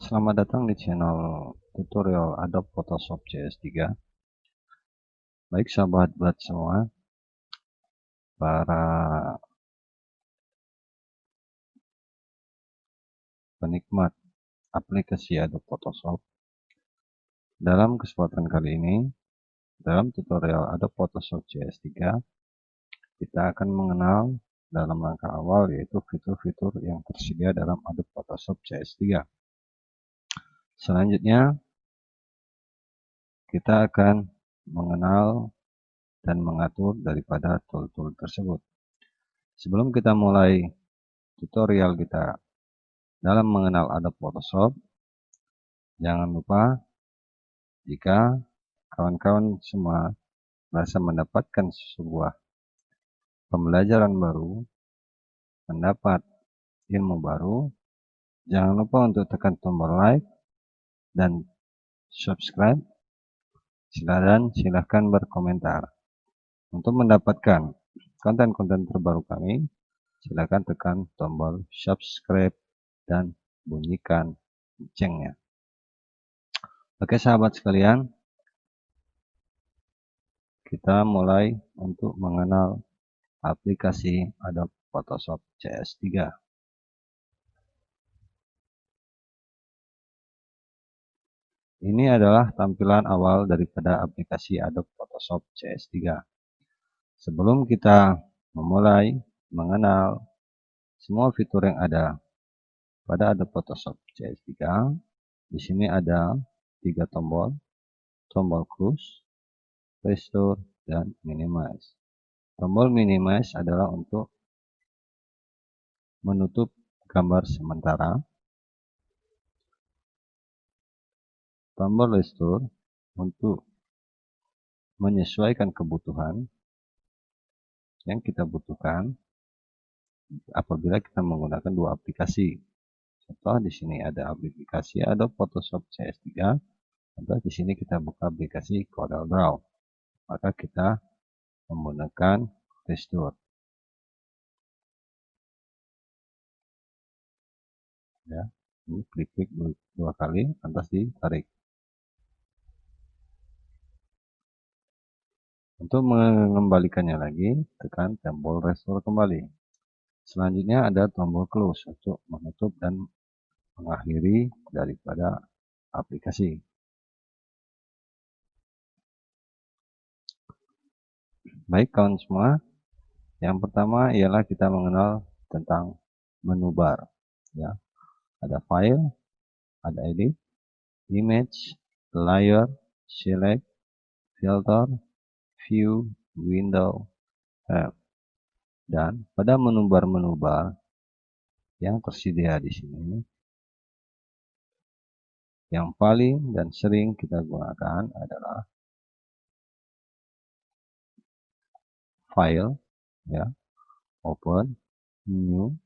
Selamat datang di channel tutorial Adobe Photoshop CS3. Baik sahabat buat semua, para penikmat aplikasi Adobe Photoshop. Dalam kesempatan kali ini, dalam tutorial Adobe Photoshop CS3, kita akan mengenal dalam langkah awal yaitu fitur-fitur yang tersedia dalam Adobe Photoshop CS3. Selanjutnya, kita akan mengenal dan mengatur daripada tool-tool tersebut. Sebelum kita mulai tutorial kita dalam mengenal Adobe Photoshop, jangan lupa jika kawan-kawan semua merasa mendapatkan sebuah pembelajaran baru, mendapat ilmu baru, jangan lupa untuk tekan tombol like dan subscribe, dan silahkan berkomentar. Untuk mendapatkan konten-konten terbaru kami, silahkan tekan tombol subscribe dan bunyikan loncengnya. Oke sahabat sekalian, kita mulai untuk mengenal aplikasi Adobe Photoshop CS3. Ini adalah tampilan awal daripada aplikasi Adobe Photoshop CS3. Sebelum kita memulai mengenal semua fitur yang ada pada Adobe Photoshop CS3, di sini ada 3 tombol, tombol close, restore, dan minimize. Tombol minimize adalah untuk menutup gambar sementara. Tombol restore untuk menyesuaikan kebutuhan yang kita butuhkan apabila kita menggunakan dua aplikasi. Contoh di sini ada aplikasi Adobe Photoshop CS3, atau di sini kita buka aplikasi Corel Draw. Maka kita menggunakan restore. Ya, ini klik dua kali, lantas ditarik. Untuk mengembalikannya lagi, tekan tombol restore kembali. Selanjutnya ada tombol close untuk menutup dan mengakhiri daripada aplikasi. Baik kawan semua, yang pertama ialah kita mengenal tentang menu bar. Ya, ada file, ada edit, image, layer, select, filter, view, window, have. Dan pada menu bar yang tersedia di sini, yang paling dan sering kita gunakan adalah file, ya, open, new,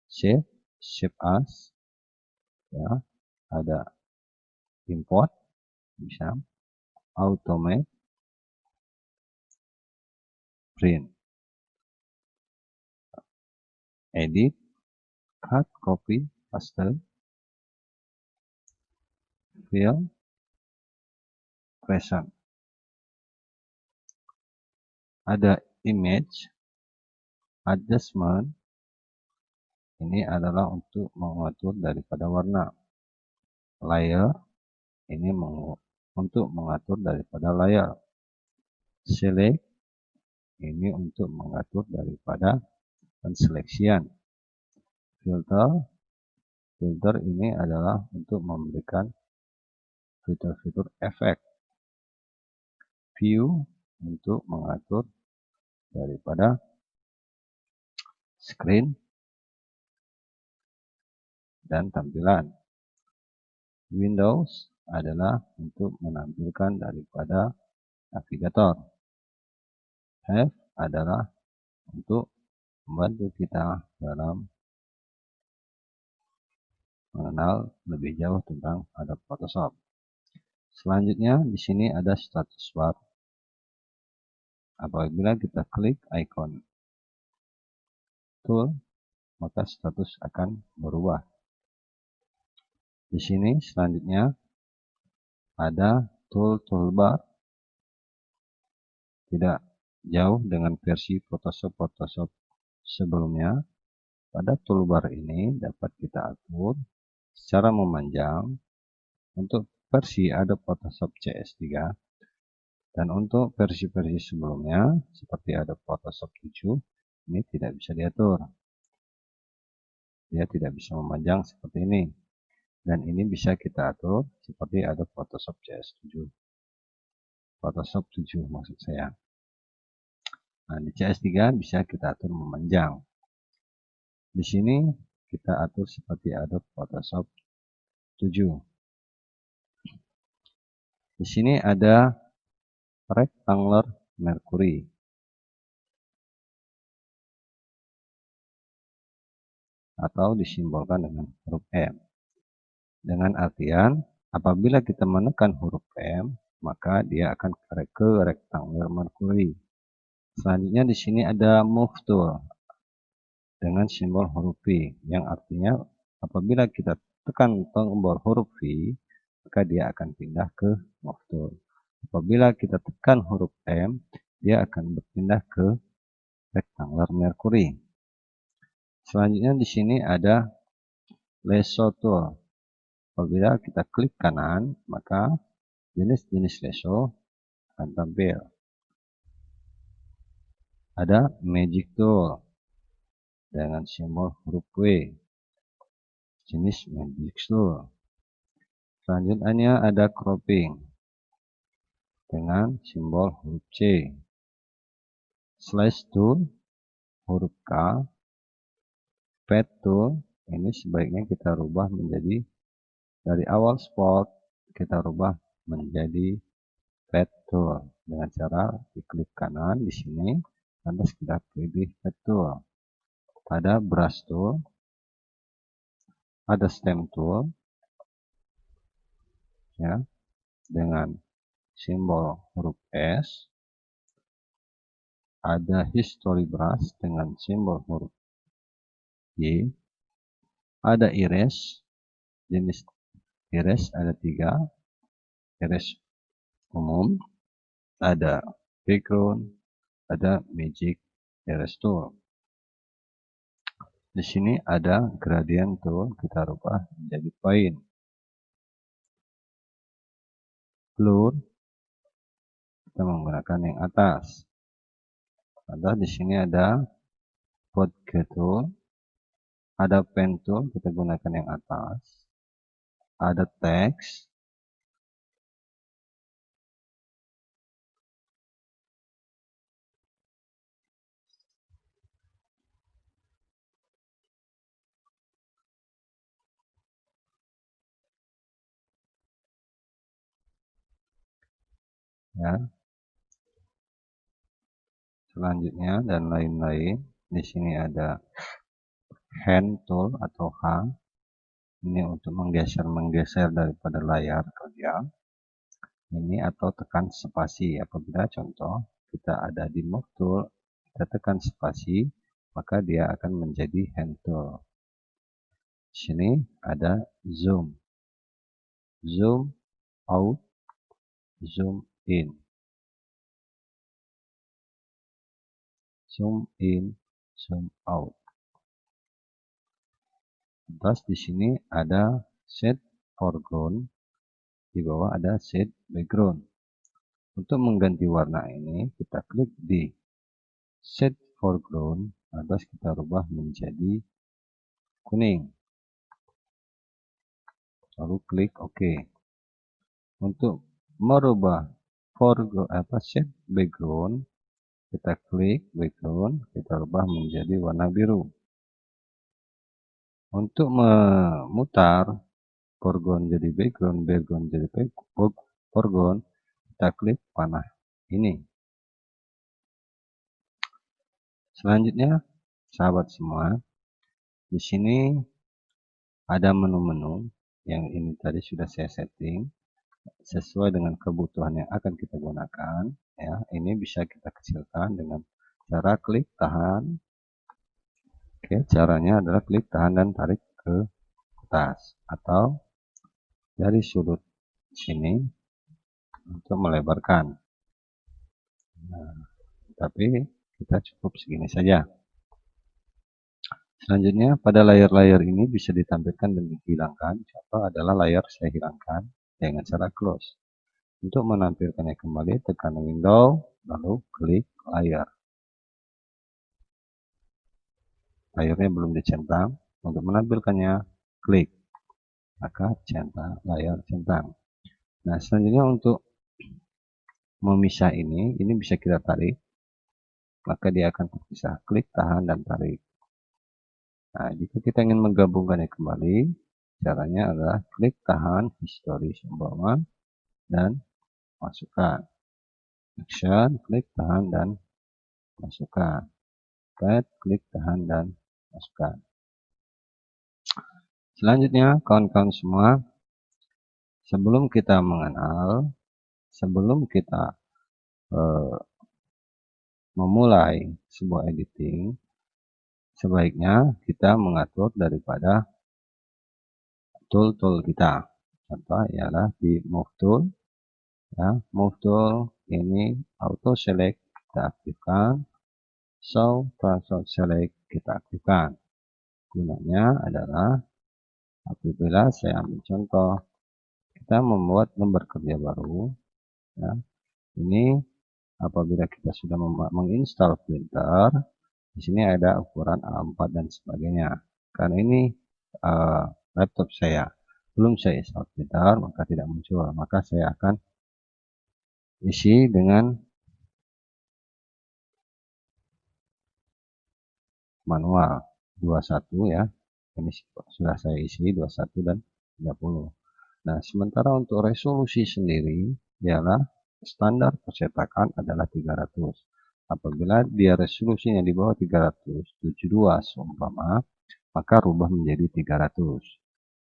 save, save as, ya, ada import, bisa, automate, print, edit, cut, copy, paste, fill, present. Ada image, adjustment, ini adalah untuk mengatur daripada warna. Layer, ini untuk mengatur daripada layer. Select, ini untuk mengatur daripada penseleksian. Filter, filter ini adalah untuk memberikan fitur-fitur efek. View, untuk mengatur daripada screen dan tampilan. Windows adalah untuk menampilkan daripada navigator. Have adalah untuk membantu kita dalam mengenal lebih jauh tentang Adobe Photoshop. Selanjutnya di sini ada status bar. Apabila kita klik icon tool, maka status akan berubah. Di sini selanjutnya ada toolbar, tidak jauh dengan versi Photoshop sebelumnya. Pada toolbar ini dapat kita atur secara memanjang untuk versi Adobe Photoshop CS3, dan untuk versi-versi sebelumnya seperti Adobe Photoshop 7 ini tidak bisa diatur. Dia tidak bisa memanjang seperti ini. Dan ini bisa kita atur seperti Adobe Photoshop CS7. Photoshop 7 maksud saya. Nah, di CS3 bisa kita atur memanjang. Di sini kita atur seperti Adobe Photoshop 7. Di sini ada rectangular Mercury atau disimbolkan dengan huruf M. Dengan artian apabila kita menekan huruf M, maka dia akan ke rectangular Mercury. Selanjutnya di sini ada Move Tool dengan simbol huruf V, yang artinya apabila kita tekan tombol huruf V, maka dia akan pindah ke Move Tool. Apabila kita tekan huruf M, dia akan berpindah ke rectangular Mercury. Selanjutnya di sini ada Lasso Tool. Apabila kita klik kanan, maka jenis-jenis lasso akan tampil. Ada Magic Tool dengan simbol huruf W, jenis Magic Tool. Selanjutnya ada Cropping dengan simbol huruf C. Slash Tool huruf K. Pad Tool ini sebaiknya kita rubah menjadi dari awal spot kita rubah menjadi Pad Tool dengan cara diklik kanan di sini, lantas kita pilih Pad Tool. Ada Brush Tool, ada Stem Tool ya dengan simbol huruf S, ada History Brush dengan simbol huruf Y, ada Erase, jenis Erase ada 3, Erase umum, ada Background, ada Magic Erase Tool. Di sini ada Gradient Tool, kita rubah menjadi Point. Blur, kita menggunakan yang atas. Ada di sini ada Bokeh Tool, ada Pen Tool, kita gunakan yang atas. Ada Text, ya. Selanjutnya dan lain-lain. Di sini ada Hand Tool atau H. Ini untuk menggeser daripada layar kerja. Ini atau tekan spasi. Apabila contoh kita ada di Move Tool, kita tekan spasi, maka dia akan menjadi Hand Tool. Di sini ada Zoom. Zoom out, zoom in. Zoom in, zoom out. Terus di sini ada set foreground, di bawah ada set background. Untuk mengganti warna ini kita klik di set foreground, terus kita rubah menjadi kuning. Lalu klik OK. Untuk merubah foreground set background, kita klik background, kita rubah menjadi warna biru. Untuk memutar foreground jadi background, background jadi foreground, kita klik panah ini. Selanjutnya, sahabat semua, di sini ada menu-menu yang ini tadi sudah saya setting sesuai dengan kebutuhan yang akan kita gunakan. Ya, ini bisa kita kecilkan dengan cara klik tahan. Oke, caranya adalah klik tahan dan tarik ke atas, atau dari sudut sini untuk melebarkan. Nah, tapi kita cukup segini saja. Selanjutnya, pada layar-layar ini bisa ditampilkan dan dihilangkan. Contoh adalah layar saya hilangkan dengan cara close. Untuk menampilkannya kembali, tekan window, lalu klik layar. Layarnya belum dicentang. Untuk menampilkannya, klik. Maka centang, layar centang. Nah, selanjutnya untuk memisah ini bisa kita tarik. Maka dia akan terpisah. Klik, tahan, dan tarik. Nah, jika kita ingin menggabungkannya kembali, caranya adalah klik, tahan, history seumpama, dan masukkan. Action, klik, tahan, dan masukkan. Pad, klik, tahan, dan masukkan. Selanjutnya, kawan-kawan semua, sebelum kita mengenal, sebelum kita memulai sebuah editing, sebaiknya kita mengatur daripada tool-tool kita. Contoh ialah di Move Tool. Ya, Move Tool ini Auto Select kita aktifkan, Show Transfer Select kita aktifkan. Gunanya adalah apabila saya ambil contoh, kita membuat lembar kerja baru. Ya, ini apabila kita sudah menginstal printer, di sini ada ukuran A4 dan sebagainya. Karena ini laptop saya belum saya install printer, maka tidak muncul. Maka saya akan isi dengan manual 21 ya. Ini sudah saya isi 21 dan 30. Nah, sementara untuk resolusi sendiri ialah standar percetakan adalah 300. Apabila dia resolusinya di bawah 372 seumpama, maka rubah menjadi 300.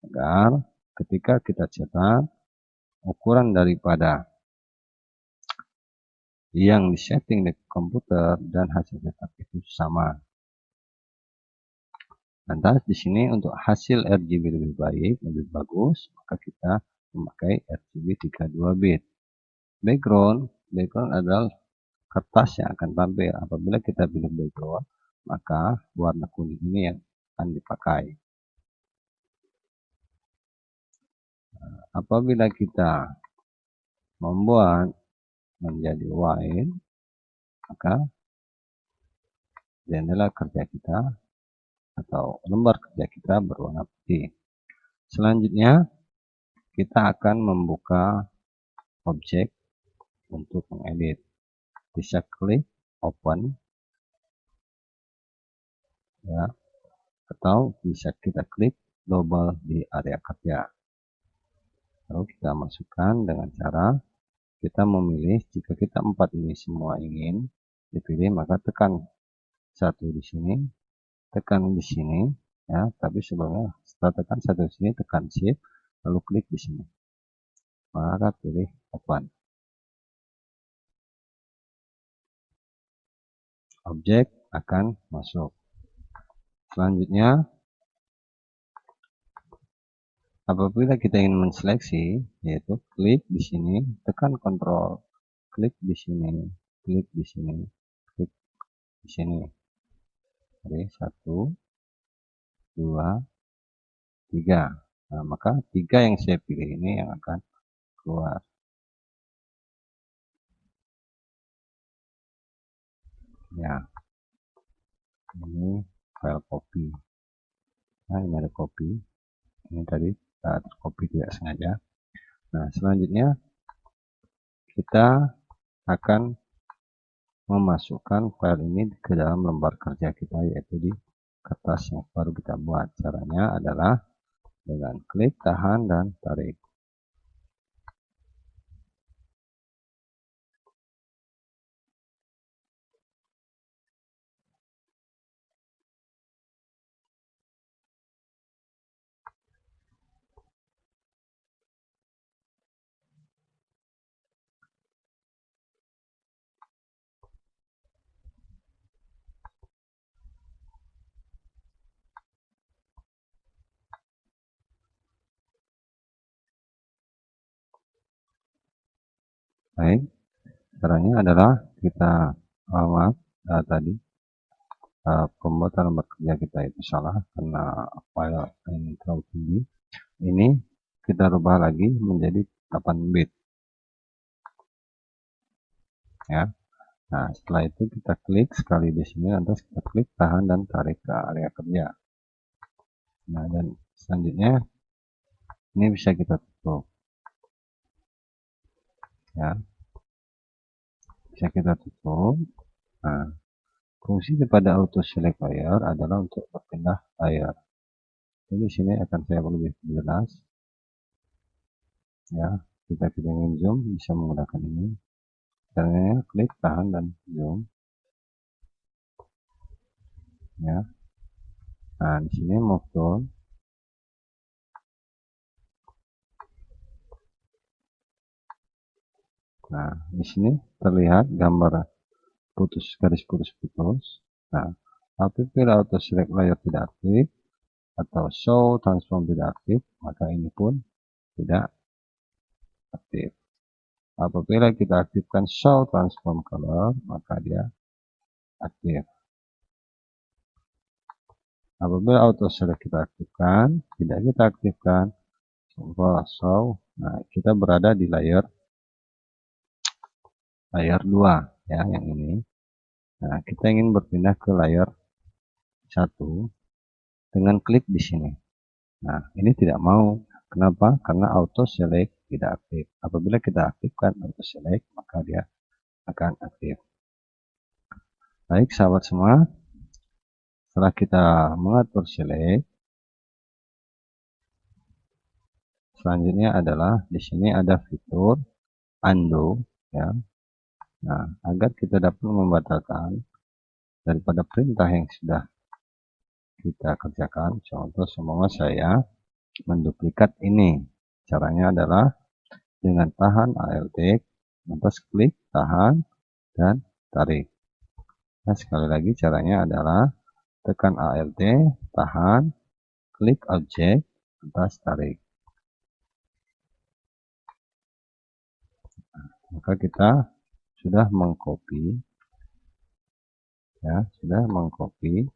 Agar ketika kita cetak, ukuran daripada yang disetting di komputer dan hasil cetak itu sama. Lantas di sini untuk hasil RGB lebih baik, lebih bagus, maka kita memakai RGB 32 bit. Background adalah kertas yang akan tampil. Apabila kita pilih background, maka warna kuning ini yang akan dipakai. Apabila kita membuat menjadi white, maka jendela kerja kita atau lembar kerja kita berwarna putih. Selanjutnya, kita akan membuka objek untuk mengedit. Bisa klik open, ya, atau bisa kita klik double di area kerja. Lalu kita masukkan dengan cara kita memilih. Jika kita 4 ini semua ingin dipilih, maka tekan 1 di sini, tekan di sini, ya. Tapi sebelumnya setelah tekan 1 di sini, tekan shift, lalu klik di sini, maka pilih open. Objek akan masuk. Selanjutnya, apabila kita ingin menseleksi, yaitu klik di sini, tekan Ctrl, klik di sini, klik di sini, klik di sini. Jadi 1, 2, 3. Nah, maka 3 yang saya pilih ini yang akan keluar. Ya, ini file copy. Nah, ini ada copy. Ini tadi tercopy tidak sengaja. Nah, selanjutnya kita akan memasukkan file ini ke dalam lembar kerja kita, yaitu di kertas yang baru kita buat. Caranya adalah dengan klik, tahan, dan tarik. Baik, caranya adalah kita tadi pembuatan lembar kerja kita itu salah karena file ini terlalu tinggi. Ini kita rubah lagi menjadi 8 bit ya. Nah, setelah itu kita klik sekali di sini, lantas kita klik tahan dan tarik ke area kerja. Nah, dan selanjutnya ini bisa kita tutup ya, bisa kita tutup. Nah, fungsi daripada auto select layer adalah untuk berpindah layer. Jadi sini akan saya lebih jelas ya. Kita ingin zoom bisa menggunakan ini. Caranya klik tahan dan zoom ya. Nah, di sini move tool. Nah, di sini terlihat gambar putus, garis putus-putus. Nah, apabila auto select layer tidak aktif atau show transform tidak aktif, maka ini pun tidak aktif. Apabila kita aktifkan show transform color, maka dia aktif. Apabila auto select kita aktifkan, tidak kita aktifkan, show. Nah, kita berada di layer 2 ya, yang ini. Nah, kita ingin berpindah ke layer 1 dengan klik di sini. Nah, ini tidak mau. Kenapa? Karena auto select tidak aktif. Apabila kita aktifkan auto select, maka dia akan aktif. Baik, sahabat semua. Setelah kita mengatur select, selanjutnya adalah di sini ada fitur undo ya. Nah, agar kita dapat membatalkan daripada perintah yang sudah kita kerjakan. Contoh, semua saya menduplikat ini. Caranya adalah dengan tahan Alt, lantas klik tahan dan tarik. Nah, sekali lagi caranya adalah tekan Alt, tahan, klik objek, lantas tarik. Maka kita sudah mengcopy ya, sudah mengcopy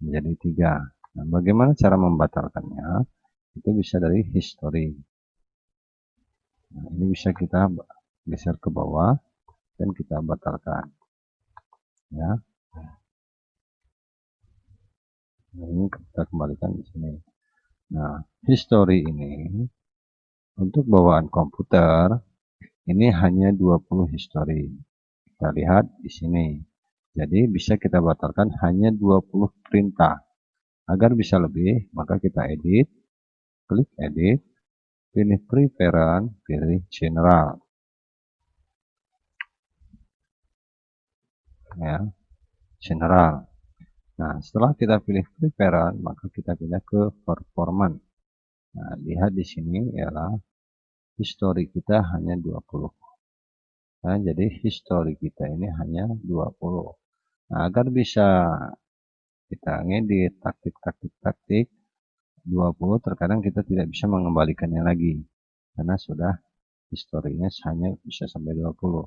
menjadi 3. Nah, bagaimana cara membatalkannya? Itu bisa dari history. Nah, ini bisa kita geser ke bawah dan kita batalkan ya. Nah, ini kita kembalikan di sini. Nah, history ini untuk bawaan komputer ini hanya 20 history. Kita lihat di sini. Jadi bisa kita batalkan hanya 20 perintah. Agar bisa lebih, maka kita edit, klik edit, pilih preference, pilih general. Ya, general. Nah, setelah kita pilih preference, maka kita pindah ke performance. Nah, lihat di sini ialah history kita hanya 20. Nah, jadi history kita ini hanya 20. Nah, agar bisa kita ngedit taktik 20, terkadang kita tidak bisa mengembalikannya lagi karena sudah historinya hanya bisa sampai 20.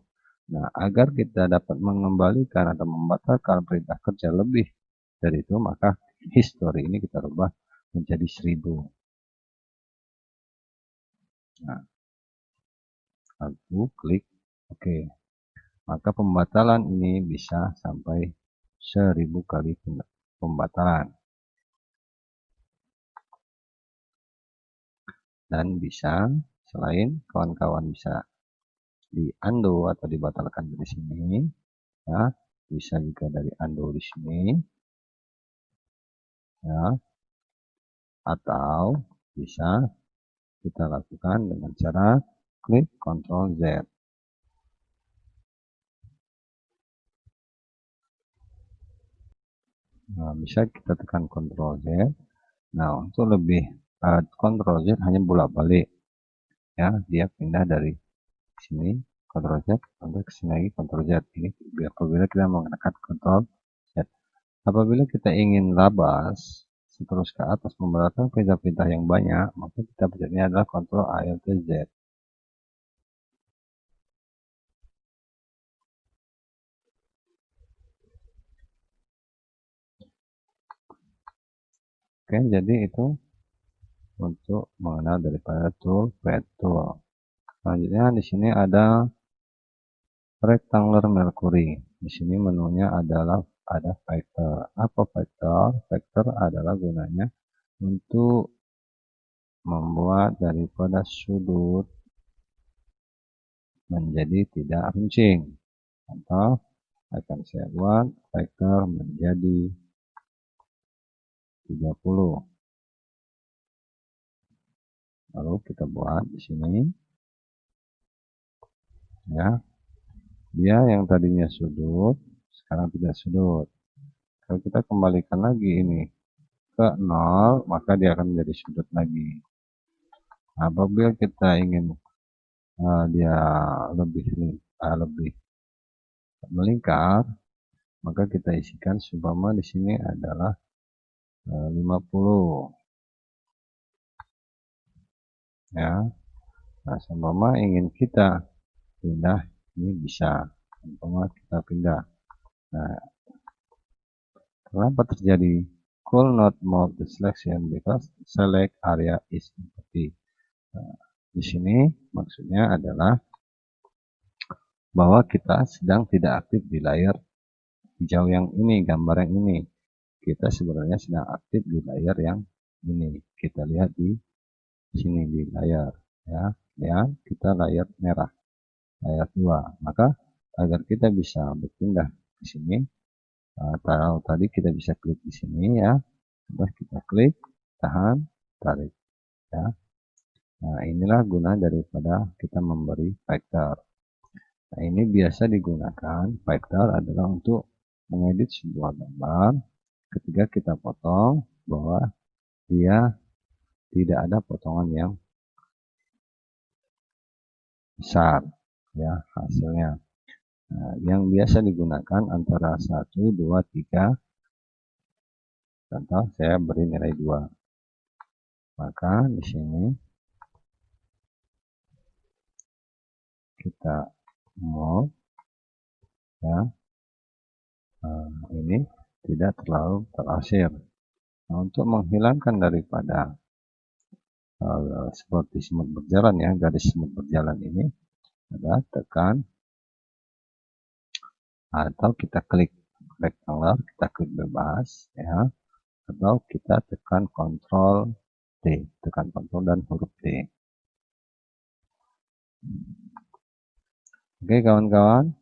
Nah, agar kita dapat mengembalikan atau membatalkan perintah kerja lebih dari itu, maka history ini kita rubah menjadi 1000. Nah, aku klik OK. Maka pembatalan ini bisa sampai 1000 kali pembatalan. Dan bisa selain kawan-kawan bisa di undo atau dibatalkan dari sini ya, bisa juga dari undo di sini ya, atau bisa kita lakukan dengan cara klik Ctrl Z. Nah, bisa kita tekan Ctrl Z. Nah, untuk lebih Ctrl Z hanya bolak-balik ya, dia pindah dari sini Ctrl Z, untuk kesini lagi Ctrl Z. Ini apabila kita menggunakan Ctrl Z. Apabila kita ingin labas terus ke atas memberatkan perintah-perintah yang banyak, maka kita pencetnya adalah Ctrl Alt Z. Oke, jadi itu untuk mengenal daripada tool create tool. Selanjutnya di sini ada rectangular Mercury. Di sini menunya adalah ada vector. Apa vector? Vector adalah gunanya untuk membuat daripada sudut menjadi tidak runcing. Contoh akan saya buat vektor menjadi 30. Lalu kita buat di sini ya. Dia yang tadinya sudut sekarang tidak sudut. Kalau kita kembalikan lagi ini ke 0, maka dia akan menjadi sudut lagi. Apabila kita ingin dia lebih melingkar, maka kita isikan seumpama di sini adalah 50 ya. Nah, seumpama ingin kita pindah, ini bisa seumpama kita pindah. Nah, kenapa terjadi could not move the selection because select area is empty. Nah, di sini maksudnya adalah bahwa kita sedang tidak aktif di layar hijau yang ini, gambar yang ini. Kita sebenarnya sedang aktif di layar yang ini. Kita lihat di sini di layar ya. Kita layar merah, layar 2. Maka agar kita bisa berpindah ke sini, kalau tadi kita bisa klik di sini ya. Coba kita klik, tahan, tarik ya. Nah, inilah guna daripada kita memberi vektor. Nah, ini biasa digunakan vektor adalah untuk mengedit sebuah gambar ketika kita potong bahwa dia tidak ada potongan yang besar ya hasilnya. Nah, yang biasa digunakan antara 1, 2, 3. Contoh saya beri nilai 2. Maka di sini kita mau ya, ini tidak terlalu terasir. Nah, untuk menghilangkan daripada seperti semut berjalan ya, garis semut berjalan ini, ada tekan atau kita klik rectangle, kita klik bebas ya, atau kita tekan Ctrl D, tekan Ctrl dan huruf D. Oke kawan-kawan,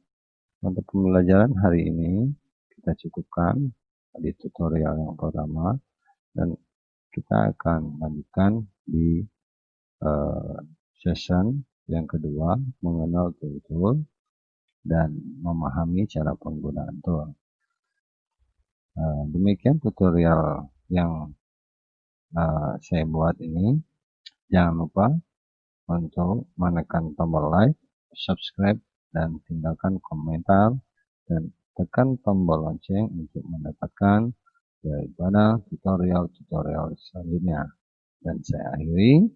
untuk pembelajaran hari ini kita cukupkan di tutorial yang pertama, dan kita akan lanjutkan di session yang kedua, mengenal tool dan memahami cara penggunaan tool. Demikian tutorial yang saya buat ini. Jangan lupa untuk menekan tombol like, subscribe, dan tinggalkan komentar, dan tekan tombol lonceng untuk mendapatkan daripada tutorial-tutorial selanjutnya. Dan saya akhiri.